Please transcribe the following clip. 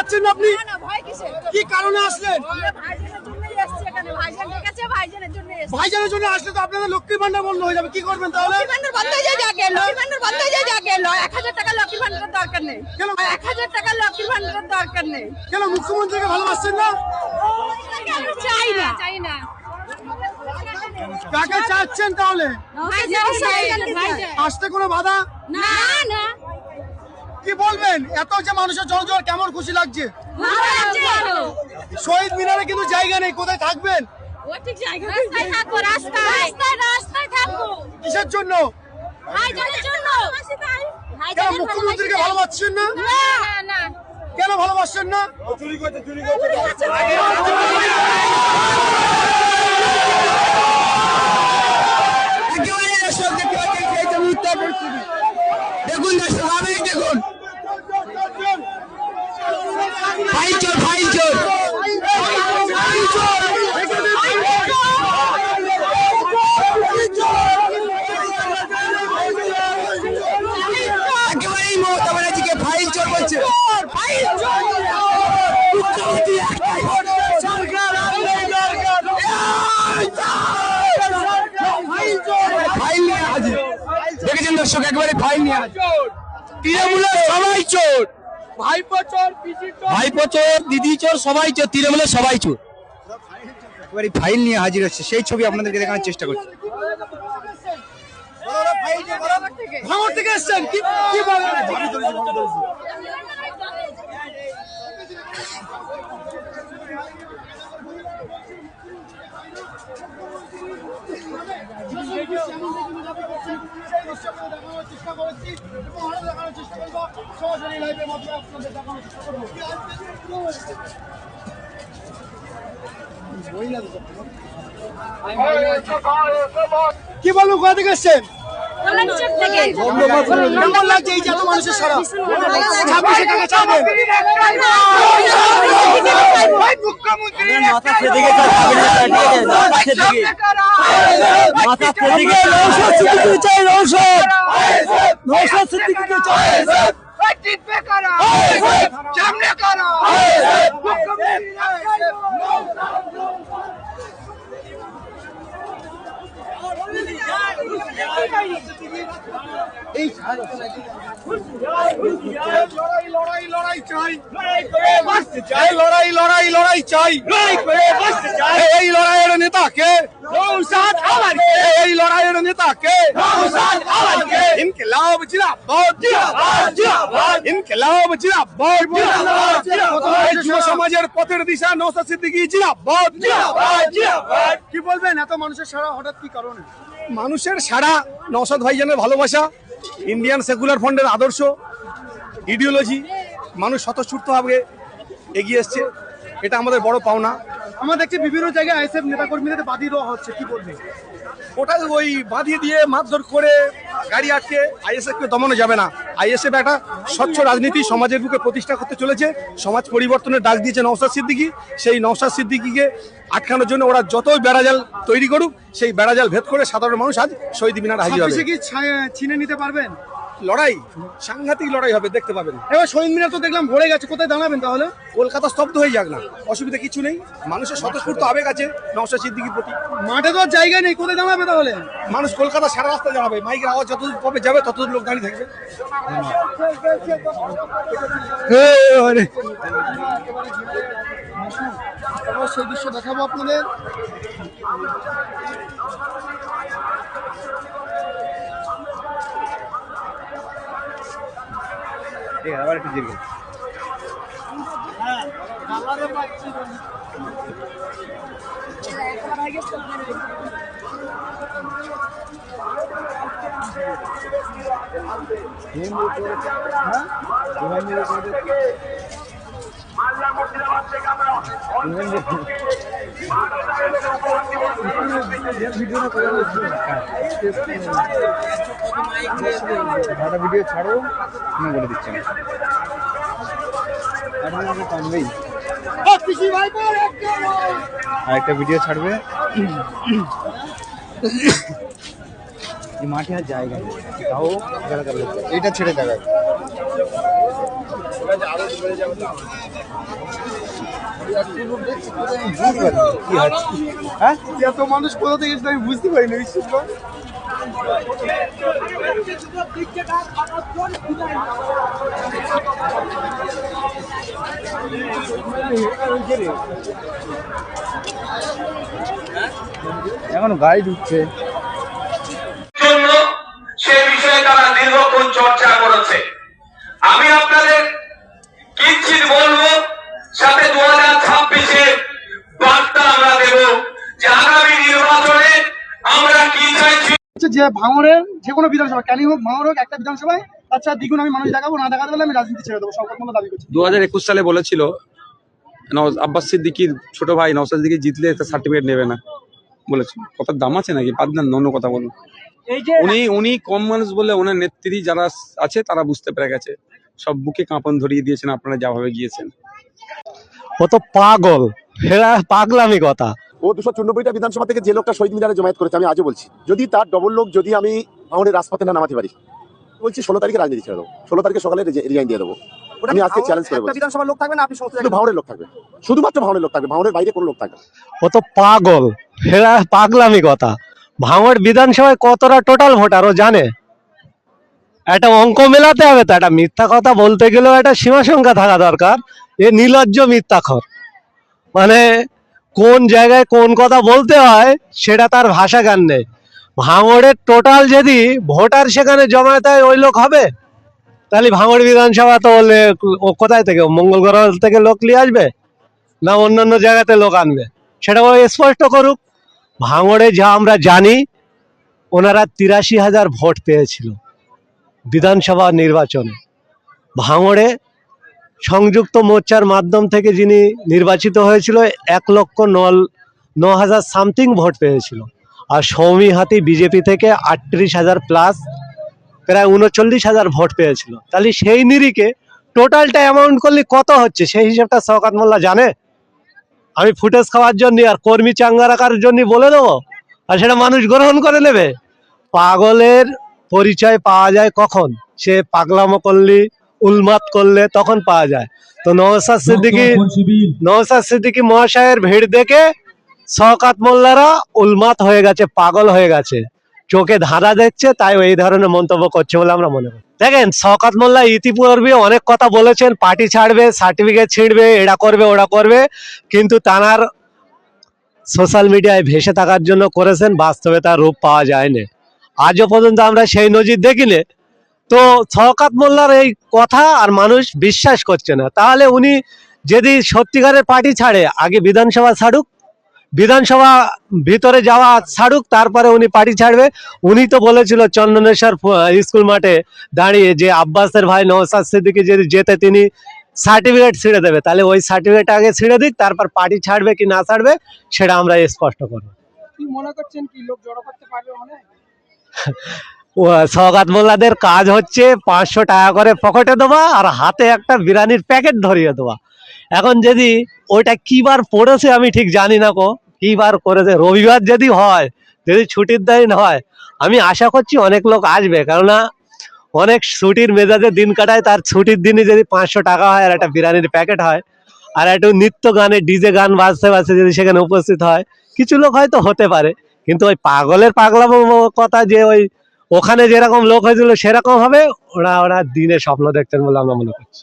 পাচ্ছেন না আপনি? কি কারণে আসলেন? ভাইজানের জন্য আসলে তো আপনাদের লক্ষ্মী ভান্ডার বন্ধ হয়ে যাবে, কি করবেন তাহলে? কেন মুখ্যমন্ত্রীকে ভালোবাসছেন না? কাকে চাচ্ছেন তাহলে? আসতে কোনো বাধা? কি বলবেন? এত যে মানুষের জড় কেমন খুশি লাগছে? শহীদ মিনারে কিন্তু জায়গা নেই, কোথায় থাকবেন? কিসের জন্য? কেন মুখ্যমন্ত্রীকে ভালোবাসছেন না? কেন ভালোবাসছেন না? দেখুন দেখুন একেবারেই মমতা ব্যানার্জিকে ফাইল চোর বলছে। দেখেছেন দর্শক, একবারে ফাইল নিয়ে তৃণমূলের সবাই চোর, ভাইপো চোর, দিদি চোর, সবাই চোর, তৃণমূলের সবাই চোর। এবারে ফাইল নিয়ে হাজির হচ্ছে, সেই ছবি আপনাদেরকে দেখানোর চেষ্টা করছি। ভাঙড় থেকে এসেছেন, কি বলবেন? কি বলবো, কোথা থেকে এসছেন? কেমন লাগছে এই যে এত মানুষের সারা? 26 টাকা চাবেন? মাথা সেদিকে চাই, নৌশাদ সিদ্দিকীকে চাই। লড়াই চাই, এই লড়াইয়ের নেতা কে? এই লড়াইয়ের নেতা কে? ইনকিলাব জিন্দাবাদ, ইনকিলাব জিন্দাবাদ, যুব সমাজের পথের দিশা নওশাদ সিদ্দিকী জিন্দাবাদ। কি বলবেন, এত মানুষের সারা হঠাৎ কি কারণে? মানুষের সারা, নওশাদ ভাইজানের ভালোবাসা, ইন্ডিয়ান সেকুলার ফ্রন্টের আদর্শ, ইডিওলজি, মানুষ স্বতঃস্ফূর্তভাবে এগিয়ে এসছে, এটা আমাদের বড় পাওনা। আমরা দেখছি বিভিন্ন জায়গায় আইএসএফ নেতাকর্মীদের বাঁধিয়ে দেওয়া হচ্ছে, কি বলবেন? ওটা ওই বাঁধিয়ে দিয়ে মারধর করে গাড়ি আটকে আইএসএফকে দমানো যাবে না। আইএসএফ একটা স্বচ্ছ রাজনীতি সমাজের বুকে প্রতিষ্ঠা করতে চলেছে, সমাজ পরিবর্তনের ডাক দিয়েছে নওশাদ সিদ্দিকী। সেই নওশাদ সিদ্দিকীকে আটকানোর জন্য ওরা যতই বেড়াজাল তৈরি করুক, সেই বেড়াজাল ভেদ করে সাধারণ মানুষ আজ শহীদ মিনার হাজির হবে। কি ছিনে নিতে পারবেন? লড়াই, সাংঘাতিক লড়াই হবে, দেখতে পাবেন। এবার শহীদ মিনার তো দেখলাম ভরে গেছে, কোথায় দাঁড়াবেন তাহলে? কলকাতা স্তব্ধ হয়ে যাক না, অসুবিধা কিছু নেই। মানুষের স্বতঃস্ফূর্ত আবেগ আছে নওশাদ সিদ্দিকীর প্রতি। মাঠে তো জায়গা নেই, কোথায় দাঁড়াবে তাহলে? মানুষ কলকাতা সারা রাস্তায় দাঁড়াবে, মাইকের আওয়াজ যতদূর পাবে যাবে ততদূর লোক দাঁড়িয়ে থাকবে। সেই দৃশ্য দেখাবো আপনাদের। আবার একটু জিরগি ভিডিও ছাড়ো, আমি বলে দিচ্ছি আরেকটা ভিডিও ছাড়বে। এই মাঠে আর জায়গা তাও এটা ছেড়ে দেখায়। হ্যাঁ এত মানুষ কোথা থেকে এসেছে আমি বুঝতে পারিনি বিশ্বাস কর। এখন গাড়ি ঢুকছে জন্য সে বিষয়ে তারা দীর্ঘক্ষণ চর্চা করেছে। আমি আপনাদের কিঞ্চিত বলবো, সাথে 2026-এর বার্তা আমরা দেব যে আগামী নির্বাচনে আমরা কি চাইছি। যে ভাঙড়ের যে কোনো বিধানসভা ক্যানিং হোক ভাঙড় হোক একটা বিধানসভায় আচ্ছা দ্বিগুণ আমি মানুষ দেখাবো, না দেখাতে পারলে আমি রাজনীতি ছেড়ে দেবো, শওকত মোল্লা দাবি করছি। 2021 সালে বলেছিল আব্বাস সিদ্দিকীর ছোট ভাই নওশাদ সিদ্দিকী জিতলে সার্টিফিকেট নেবে না, বলেছিল। কথার দাম আছে নাকি? বাদ দেন, অন্য কথা বলুন। উনি কম মানুষ বলে ওনার নেত্রী যারা আছে তারা বুঝতে পেরে গেছে, সব বুকে কাঁপন ধরিয়ে দিয়েছেন আপনারা যাভাবে গিয়েছেন। ও তো পাগল, হেরা পাগলামি কথা। ও 294টা বিধানসভা থেকে যে লোকটা শহীদ মিনারে জমায়েত করেছে, আমি আজও বলছি যদি তার ডবল লোক যদি আমি ভাঙড়ের রাজপথে না নামাতে পারি, বলছি 16 তারিখে রাজনীতি ছেড়ে দেবো, 16 তারিখে সকালে রিজাইন দিয়ে দেবো। আমি আজকে চ্যালেঞ্জ করে বলছি বিধানসভার লোক থাকবে না, আপনি শুধু ভাঙড়ের লোক থাকবে, শুধুমাত্র ভাঙড়ের লোক থাকবে, ভাঙড়ের বাইরে কোনো লোক থাকবে। ও তো পাগল, হেরা পাগলামি কথা। ভাঙড় বিধানসভায় কতটা টোটাল ভোটার ও জানে? একটা অঙ্ক মেলাতে হবে তো, একটা মিথ্যা কথা বলতে গেলেও একটা সীমা সংখ্যা থাকা দরকার। এ নির্লজ্জ মিথ্যাখর, মানে কোন জায়গায় কোন কথা বলতে হয় সেটা তার ভাষা জ্ঞান নেই। ভাঙড়ের টোটাল যদি ভোটার সেখানে জমায়েত হয় ওই লোক হবে, তাহলে ভাঙড় বিধানসভা তো ও কোথায় থেকে, মঙ্গল গ্রহ থেকে লোক নিয়ে আসবে না অন্যান্য জায়গাতে লোক আনবে? সেটা ও স্পষ্ট করুক। ভাঙড়ে যা আমরা জানি, ওনারা 83,000 ভোট পেয়েছিল বিধানসভা নির্বাচনে। ভাঙড়ে সংযুক্ত মোর্চার মাধ্যম থেকে যিনি নির্বাচিত হয়েছিল 1,09,000 সামথিং ভোট পেয়েছিল। আর সৌমি হাতি বিজেপি থেকে 38,000 প্লাস, প্রায় 39,000 ভোট পেয়েছিল। তাহলে সেই নিরিখে টোটালটা অ্যামাউন্ট করলে কত হচ্ছে সেই হিসাবটা শওকত মোল্লা জানে? আমি ফুটেজ খাওয়ার জন্য আর কর্মী চাঙ্গা রাখার জন্য বলে দেবো, আর সেটা মানুষ গ্রহণ করে নেবে? পাগলের পরিচয় পাওয়া যায় কখন? সে পাগলামো করলে, উলমাত করলে তখন পাওয়া যায়। তো নওশাদ সিদ্দিকী মহাশয়ের ভিড় দেখে শওকত মোল্লারা উলমাত হয়ে গেছে, পাগল হয়ে গেছে, চোখে ধাঁধা দেখছে, তাই এই ধরনের মন্তব্য করছে বলে আমরা মনে করি। দেখেন, শওকত মোল্লা ইতিপূর্বে অনেক কথা বলেছেন, পার্টি ছাড়বে, সার্টিফিকেট ছিঁড়বে, এটা করবে ওটা করবে, কিন্তু তার সোশ্যাল মিডিয়ায় ভেসে থাকার জন্য করেছেন, বাস্তবে তার রূপ পাওয়া যায়নি। আজও পর্যন্ত আমরা সেই নজির দেখিনি। তো শওকত মোল্লার এই কথা আর মানুষ বিশ্বাস করছে না। তাহলে উনি যদি সত্যিকারের পার্টি ছাড়ে, আগে বিধানসভা ছাড়ুক, বিধানসভা ভিতরে যাওয়া ছাড়ুক, তারপরে উনি পার্টি ছাড়বে। উনি তো বলেছিল চন্দনেশ্বর স্কুল মাঠে দাঁড়িয়ে যে আব্বাসের ভাই নওশাদ সিদ্দিকী যদি যেতে তিনি সার্টিফিকেট ছিঁড়ে দেবে। তাহলে ওই সার্টিফিকেট আগে ছিঁড়ে দিক, তারপর পার্টি ছাড়বে কি না ছাড়বে সেটা আমরা স্পষ্ট করবো। কি মনে করছেন, কি লোক জড়ো করতে পারবে মনে হয়? শওকত মোল্লাদের কাজ হচ্ছে 500 টাকা করে পকেটে দেওয়া আর হাতে একটা বিরিয়ানির প্যাকেট ধরিয়ে দেওয়া। এখন যদি ওইটা কি বার পড়েছে আমি ঠিক জানি না, কি বার করেছে, রবিবার যদি হয়, যদি ছুটির দিন হয়, আমি আশা করছি অনেক লোক আসবে, কেননা অনেক ছুটির মেজাজে দিন কাটায়, তার ছুটির দিনে যদি 500 টাকা হয় আর একটা বিরিয়ানির প্যাকেট হয় আর একটু নিত্য গানে ডিজে গান বাজতে বাজতে যদি সেখানে উপস্থিত হয়, কিছু লোক হয়তো হতে পারে। কিন্তু ওই পাগলের পাগলামো কথা যে ওই ওখানে যেরকম লোক হয়েছিল সেরকম হবে, ওরা দিনে স্বপ্ন দেখতেন বলে আমরা মনে করছি।